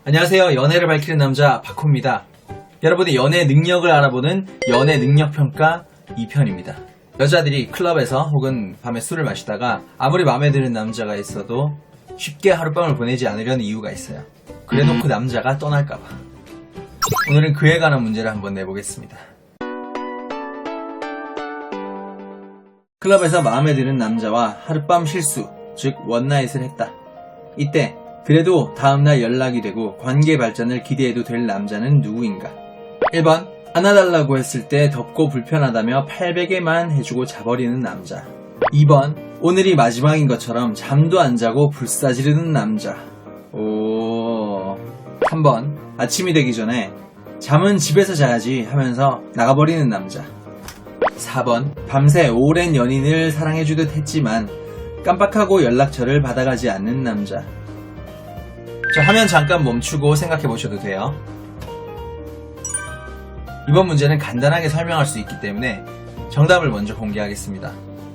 안녕하세요. 연애를 밝히는 남자 박호입니다. 여러분의 연애 능력을 알아보는 연애 능력 평가 2편입니다. 여자들이 클럽에서 혹은 밤에 술을 마시다가 아무리 마음에 드는 남자가 있어도 쉽게 하룻밤을 보내지 않으려는 이유가 있어요. 그래놓고 남자가 떠날까봐. 오늘은 그에 관한 문제를 한번 내보겠습니다. 클럽에서 마음에 드는 남자와 하룻밤 실수, 즉 원나잇을 했다. 이때 그래도 다음날 연락이 되고 관계 발전을 기대해도 될 남자는 누구인가? 1번 안아달라고 했을 때 덥고 불편하다며 800에만 해주고 자버리는 남자. 2번 오늘이 마지막인 것처럼 잠도 안 자고 불사지르는 남자. 3번 아침이 되기 전에 잠은 집에서 자야지 하면서 나가버리는 남자. 4번 밤새 오랜 연인을 사랑해주듯 했지만 깜빡하고 연락처를 받아가지 않는 남자. 자, 화면 잠깐 멈추고 생각해보셔도 돼요. 이번 문제는 간단하게 설명할 수 있기 때문에 정답을 먼저 공개하겠습니다.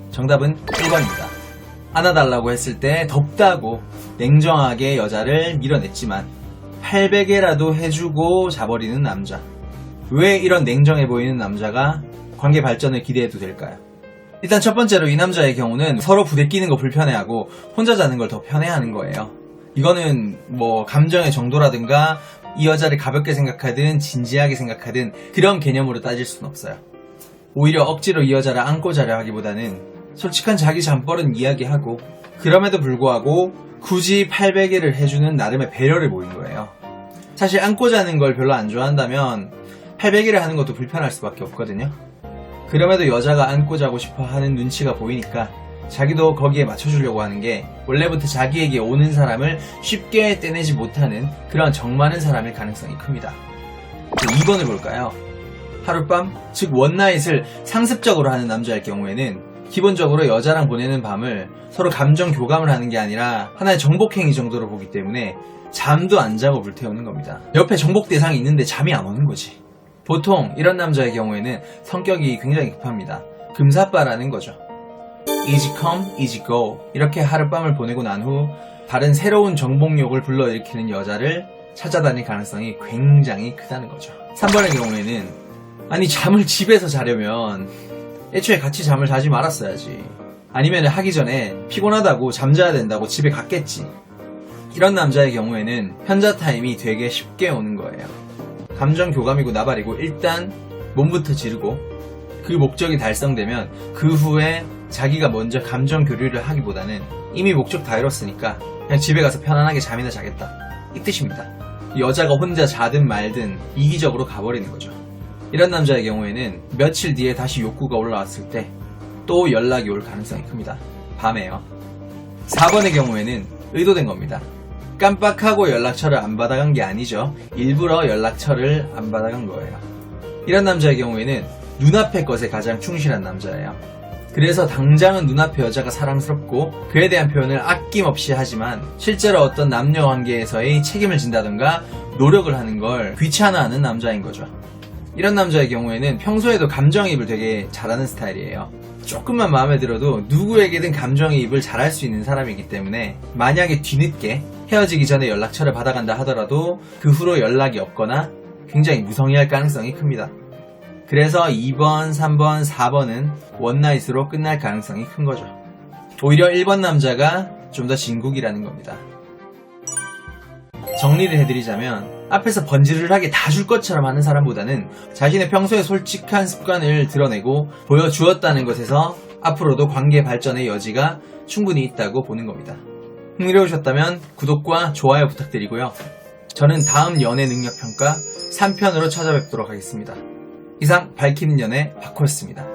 정답은 1번입니다. 안아달라고 했을 때 덥다고 냉정하게 여자를 밀어냈지만 800에라도 해주고 자버리는 남자. 왜 이런 냉정해 보이는 남자가 관계 발전을 기대해도 될까요? 일단 첫 번째로 이 남자의 경우는 서로 부대끼는 거 불편해하고 혼자 자는 걸 더 편해하는 거예요. 이거는 감정의 정도라든가 이 여자를 가볍게 생각하든 진지하게 생각하든 그런 개념으로 따질 수는 없어요. 오히려 억지로 이 여자를 안고 자려 하기보다는 솔직한 자기 잠버릇 이야기하고 그럼에도 불구하고 굳이 800에를 해주는 나름의 배려를 보인 거예요. 사실 안고 자는 걸 별로 안 좋아한다면 800에를 하는 것도 불편할 수밖에 없거든요. 그럼에도 여자가 안고 자고 싶어 하는 눈치가 보이니까 자기도 거기에 맞춰주려고 하는 게 원래부터 자기에게 오는 사람을 쉽게 떼내지 못하는 그런 정 많은 사람일 가능성이 큽니다. 2번을 볼까요? 하룻밤, 즉 원나잇을 상습적으로 하는 남자일 경우에는 기본적으로 여자랑 보내는 밤을 서로 감정 교감을 하는 게 아니라 하나의 정복행위 정도로 보기 때문에 잠도 안 자고 불태우는 겁니다. 옆에 정복 대상이 있는데 잠이 안 오는 거지. 보통 이런 남자의 경우에는 성격이 굉장히 급합니다. 금사빠라는 거죠. easy come, easy go 이렇게 하룻밤을 보내고 난 후 다른 새로운 정복욕을 불러일으키는 여자를 찾아다닐 가능성이 굉장히 크다는 거죠. 3번의 경우에는 아니 잠을 집에서 자려면 애초에 같이 잠을 자지 말았어야지. 아니면 하기 전에 피곤하다고 잠자야 된다고 집에 갔겠지. 이런 남자의 경우에는 현자 타임이 되게 쉽게 오는 거예요. 감정 교감이고 나발이고 일단 몸부터 지르고 그 목적이 달성되면 그 후에 자기가 먼저 감정 교류를 하기보다는 이미 목적 다 이뤘으니까 그냥 집에 가서 편안하게 잠이나 자겠다. 이 뜻입니다. 여자가 혼자 자든 말든 이기적으로 가버리는 거죠. 이런 남자의 경우에는 며칠 뒤에 다시 욕구가 올라왔을 때 또 연락이 올 가능성이 큽니다. 밤에요. 4번의 경우에는 의도된 겁니다. 깜빡하고 연락처를 안 받아간 게 아니죠. 일부러 연락처를 안 받아간 거예요. 이런 남자의 경우에는 눈앞의 것에 가장 충실한 남자예요. 그래서 당장은 눈앞의 여자가 사랑스럽고 그에 대한 표현을 아낌없이 하지만 실제로 어떤 남녀 관계에서의 책임을 진다던가 노력을 하는 걸 귀찮아하는 남자인 거죠. 이런 남자의 경우에는 평소에도 감정이입을 되게 잘하는 스타일이에요. 조금만 마음에 들어도 누구에게든 감정이입을 잘할 수 있는 사람이기 때문에 만약에 뒤늦게 헤어지기 전에 연락처를 받아간다 하더라도 그 후로 연락이 없거나 굉장히 무성의할 가능성이 큽니다. 그래서 2번, 3번, 4번은 원나잇으로 끝날 가능성이 큰 거죠. 오히려 1번 남자가 좀 더 진국이라는 겁니다. 정리를 해드리자면 앞에서 번지르르하게 다 줄 것처럼 하는 사람보다는 자신의 평소에 솔직한 습관을 드러내고 보여주었다는 것에서 앞으로도 관계 발전의 여지가 충분히 있다고 보는 겁니다. 흥미로우셨다면 구독과 좋아요 부탁드리고요. 저는 다음 연애 능력 평가 3편으로 찾아뵙도록 하겠습니다. 이상 밝히는 연애 박호였습니다.